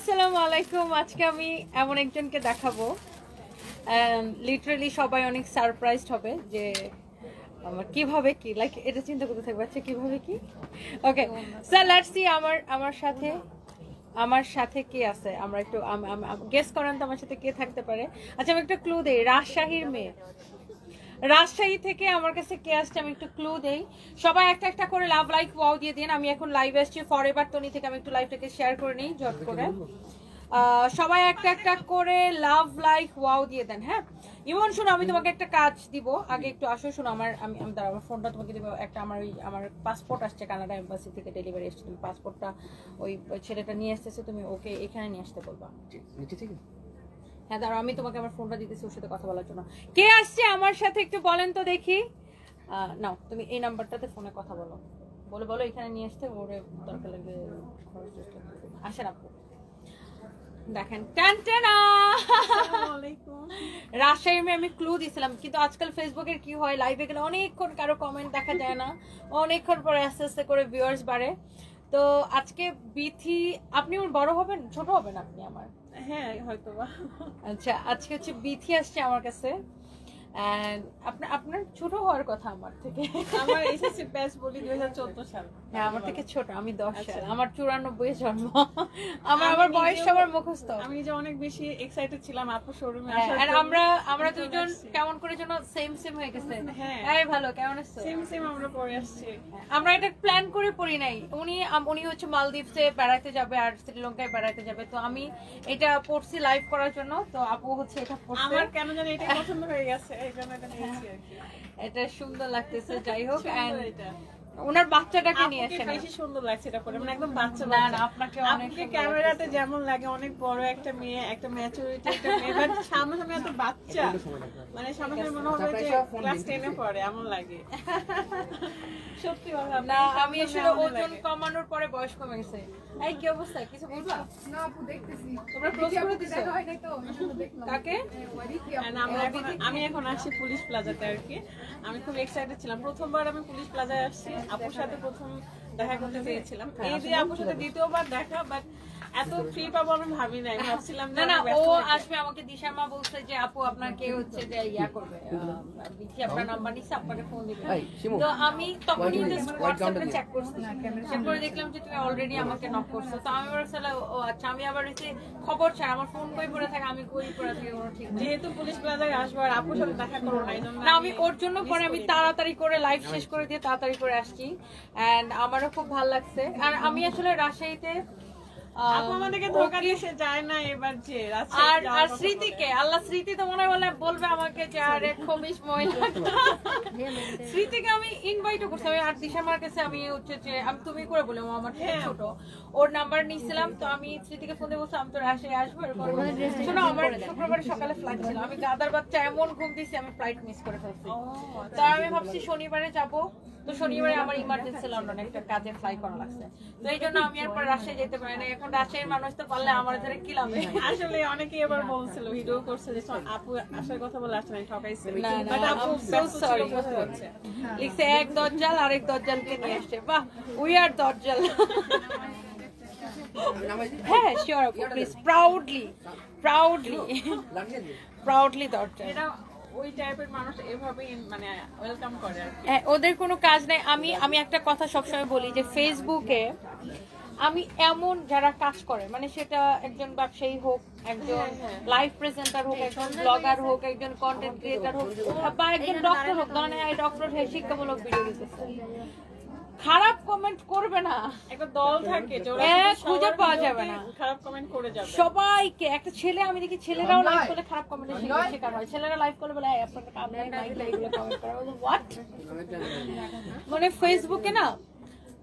আসসালামু আলাইকুম। আজকে আমি এমন একজনকে দেখাবো, লিটারালি সবাই অনেক সারপ্রাইজড হবে যে আমার কিভাবে কি লাইক এটা চিন্তা করতে থাকবে, আচ্ছা কিভাবে কি। ওকে সো লেটস সি আমার সাথে কে আছে, আমরা একটু গেস করেন তো আমার সাথে কে থাকতে পারে। আচ্ছা আমি একটা ক্লু দেই, রাজশাহীর মেয়ে, রাজশাহী থেকে আমার কাছে কে আসছে আমি একটু ক্লু দেই। সবাই একটা একটা করে লাভ লাইক ওয়াও দিয়ে দিন। আমি এখন লাইভ আসছি ফরএভার টনি থেকে, আমি একটু লাইভটাকে শেয়ার করে নিই জট করে। সবাই একটা একটা করে লাভ লাইক ওয়াও দিয়ে দেন। হ্যাঁ ইমন শোনো, আমি তোমাকে একটা কাজ দিব, আগে একটু আসো। শোনো আমার আমার ফোনটা তোমাকে দিব একটা, আমার পাসপোর্ট আসছে কানাডা এম্বাসি থেকে, ডেলিভারি আসছে। তুমি পাসপোর্টটা ওই ছেলেটা নিয়ে আসতেছে, তুমি ওকে এখানে নিয়ে আসতে বলবা। হ্যাঁ দাঁড়াও, আমি তোমাকে আমার ফোনটা দিতেছি ওর সাথে কথা বলার জন্য। কে আসছে আমার সাথে একটু বলেন তো দেখি। নাও তুমি এই নাম্বারটাতে ফোনে কথা বলো, বলো এখানে নিয়ে আসতে, ওরে দরকার লাগবে আসেন আপু। দেখেন রাজশাহী মেয়ে, আমি ক্লু দিছিলাম কিন্তু আজকাল ফেসবুকের কি হয়, লাইভে গেলে অনেকক্ষণ কারো কমেন্ট দেখা যায় না, অনেকক্ষণ পরে আস্তে আস্তে করে ভিউয়ার্স বাড়ে। তো আজকে বিথি, আপনি বড় হবেন ছোট হবেন আপনি আমার? হ্যাঁ হয়তো বা। আচ্ছা আজকে হচ্ছে বিথি আসছে আমার কাছে, আপনার ছোট হওয়ার কথা আমার থেকে। আমার এসএসসি ব্যাচ বলি 2014 সাল। হ্যাঁ আমার থেকে ছোট, আমি 10 সাল, আমার 94 এ জন্ম। আমার বয়স সবার মুখস্থ। আমি যে অনেক বেশি এক্সাইটেড ছিলাম আপু শোরুমে আসার জন্য। আমরা দুইজন কেমন করে যেন সেম হয়ে গেছে। হ্যাঁ এই ভালো, কেমন আছো? সেম আমরা পরে আসছি। আমরা এটা প্ল্যান করে পড়ি নাই। উনি হচ্ছে মালদ্বীপে বেড়াতে যাবে আর শ্রীলঙ্কায় বেড়াতে যাবে, তো আমি এটা পড়ছি লাইভ করার জন্য। তো আপু হচ্ছে এটা পড়ছে, আমার কেন জানি এটা পছন্দ হয়ে গেছে, এই জন্য এটা নিয়েছি আর কি। এটা সুন্দর লাগতেছে। যাই হোক, ওনার বাচ্চাটাকে নিয়ে আসেন। বেশি সুন্দর লাগছে এটা পরে, মানে একদম বাচ্চা। না আপনাকে অনেক ক্যামেরাতে যেমন লাগে অনেক বড় একটা মেয়ে, একটা ম্যাচুরিটি একটা মেয়ে, বাট সামনে এত বাচ্চা, মানে সামনে মনে হবে যে ক্লাস 10 এ পড়ে এমন লাগে। সত্যি কথা না, আমি আসলে ওজন কমানোর পরে বয়স কমে গেছে। এই কি অবস্থা, কিছু বলবা? না আপু দেখতেছি, তোমরা ক্লোজ করে দিছো? দেখা হয় নাই তো আমি শুধু দেখলাম। কাকে? আমি এখন আসি পুলিশ প্লাজাতে আর কি। আমি খুব এক্সাইটেড ছিলাম, প্রথমবার আমি পুলিশ প্লাজায় আসছি, আপুর সাথে প্রথম দেখা করতে চেয়েছিলাম, এই যে আপুর সাথে দ্বিতীয়বার দেখা, বাট এত ফ্রি পাবো আমি ভাবি নাই, ভাবছিলাম না ও আসবে। আমাকে দিশার মা বলছে যে আপু আপনার কে হচ্ছে যে ইয়া করবে, বিথি আপনার নাম্বার নিচ্ছে, আপনাকে ফোন দিবে। তো আমি তখনই জাস্ট হোয়াটসঅ্যাপে চেক করছি, চেক করে দেখলাম যে তুমি অলরেডি আমাকে নক করছো। তো আমি ভাবছিলাম ও আচ্ছা, আমি আবার হচ্ছে খবর ছাড়া আমার ফোন কই পড়ে থাকে, আমি কই পড়ে থাকি কোনো ঠিক নেই। যেহেতু পুলিশ প্লাজায় আসবো আর আপুর সাথে দেখা করবো না, এইজন্য না আমি ওর জন্য পরে আমি তাড়াতাড়ি করে লাইভ শেষ করে দিয়ে তাড়াতাড়ি করে আসছি, এন্ড আমারও খুব ভালো লাগছে। আর আমি আসলে রাজশাহীতে আপু আমাদেরকে ধোঁকা দিয়ে সে যায় না এবার, যে আর স্মৃতিকে, আল্লাহ স্মৃতি তো মনে হয় বলবে আমাকে যে আরে খবিস মহিলা। স্মৃতিকে আমি ইনভাইটও করছি, আমি আর দিশামার কাছে আমি হচ্ছে যে আমি তুমি করে বললাম, আমার থেকে ছোট, ওর নাম্বার নিয়েছিলাম। তো আমি স্মৃতিকে ফোন দিয়ে বলছি আমি তো রাজশাহী আসবো। শোনো আমার শুক্রবার সকালে ফ্লাইট ছিল, আমি গাদার বাচ্চা এমন ঘুম দিছি আমি ফ্লাইট মিস করে ফেলছি। তো আমি ভাবছি শনিবারে যাবো, তো শনিবারে আমার ইমার্জেন্সি লন্ডনে একটা কাজে ফ্লাই করা লাগছে, তো এই জন্য আমি এরপর রাজশাহী যেতে পারি না। এখন রাজশাহীর মানুষ তো পারলে আমার ধরে কি লাভ। আসলে অনেকেই এবার বলছিল, ভিডিও করছে যে আপু আসার কথা বলে আসলে ঠকাইছে। লিখছে এক দজ্জাল আরেক দজ্জালকে নিয়ে আসছে। বাহ, উই আর দজ্জাল। হ্যাঁ শিওর প্লিজ, প্রাউডলি দজ্জাল। ওই টাইপের মানুষ এভাবেই মানে ওয়েলকাম করে আর কি। ওদের কোনো কাজ নাই। আমি একটা কথা সবসময় বলি যে ফেসবুকে আমি এমন যারা কাজ করে, মানে সেটা একজন ব্যবসায়ী হোক, একজন লাইভ প্রেজেন্টার হোক, একজন ব্লগার হোক, একজন কন্টেন্ট ক্রিয়েটার হোক, বা একজন ডক্টর হোক, ধরেন এই ডক্টর শিক্ষামূলক ভিডিও দিতেছে, খারাপ কমেন্ট করবে না। একটা দল থাকে খুঁজে পাওয়া যাবে না, খারাপ কমেন্ট করে যাবে সবাইকে। একটা ছেলে আমি দেখি ছেলেরাও লাইভ করলে খারাপ কমেন্টের শিকার হয়। ছেলেরা লাইভ করলে বলে আপনাদের কাম নাই এগুলো কমেন্ট করা, হোয়াট মানে ফেসবুকে না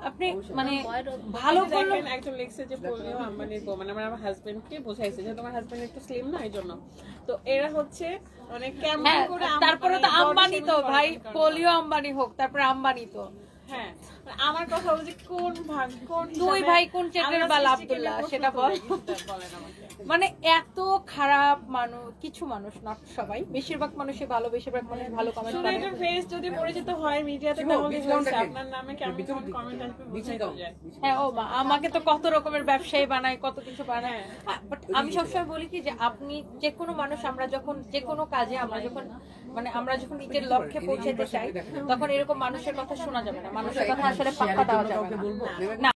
আপনি মানে ভালো করলে। একজন লিখছে যে পোলিও আম্বানির বউ, মানে আমার হাজবেন্ডকে বোঝাইছে যে তোমার হাজবেন্ড একটু স্লিম না, এই জন্য। তো এরা হচ্ছে মানে কেমন করে, তারপরে তো আম্বানি তো ভাই, পোলিও আম্বানি হোক তারপরে আম্বানি তো। হ্যাঁ আমার কথা হলো যে কোন ভাগ, কোন দুই ভাই কোন চেকের বাল আব্দুল্লাহ সেটা বল। মানে এত খারাপ মানুষ, কিছু মানুষ, নট সবাই, বেশিরভাগ মানুষই ভালো, বেশিরভাগ মানুষ ভালো কমেন্ট করে। এটা ফেস যদি পরিচিত হয় মিডিয়াতে তাহলে বলছে আপনার নামে কেমন কমেন্ট আসবে বুঝাই যায়। হ্যাঁ ও মা, আমাকে তো কত রকমের ব্যবসায়ী বানায়, কত কিছু বানায়। বাট আমি সবসময় বলি কি যে আপনি যে কোনো মানুষ, আমরা যখন যে কোনো কাজে আমরা যখন মানে আমরা যখন নিজের লক্ষ্যে পৌঁছাতে চাই তখন এরকম মানুষের কথা শোনা যাবে না, মানুষের কথা আসলে পাত্তা দেওয়া যাবে না।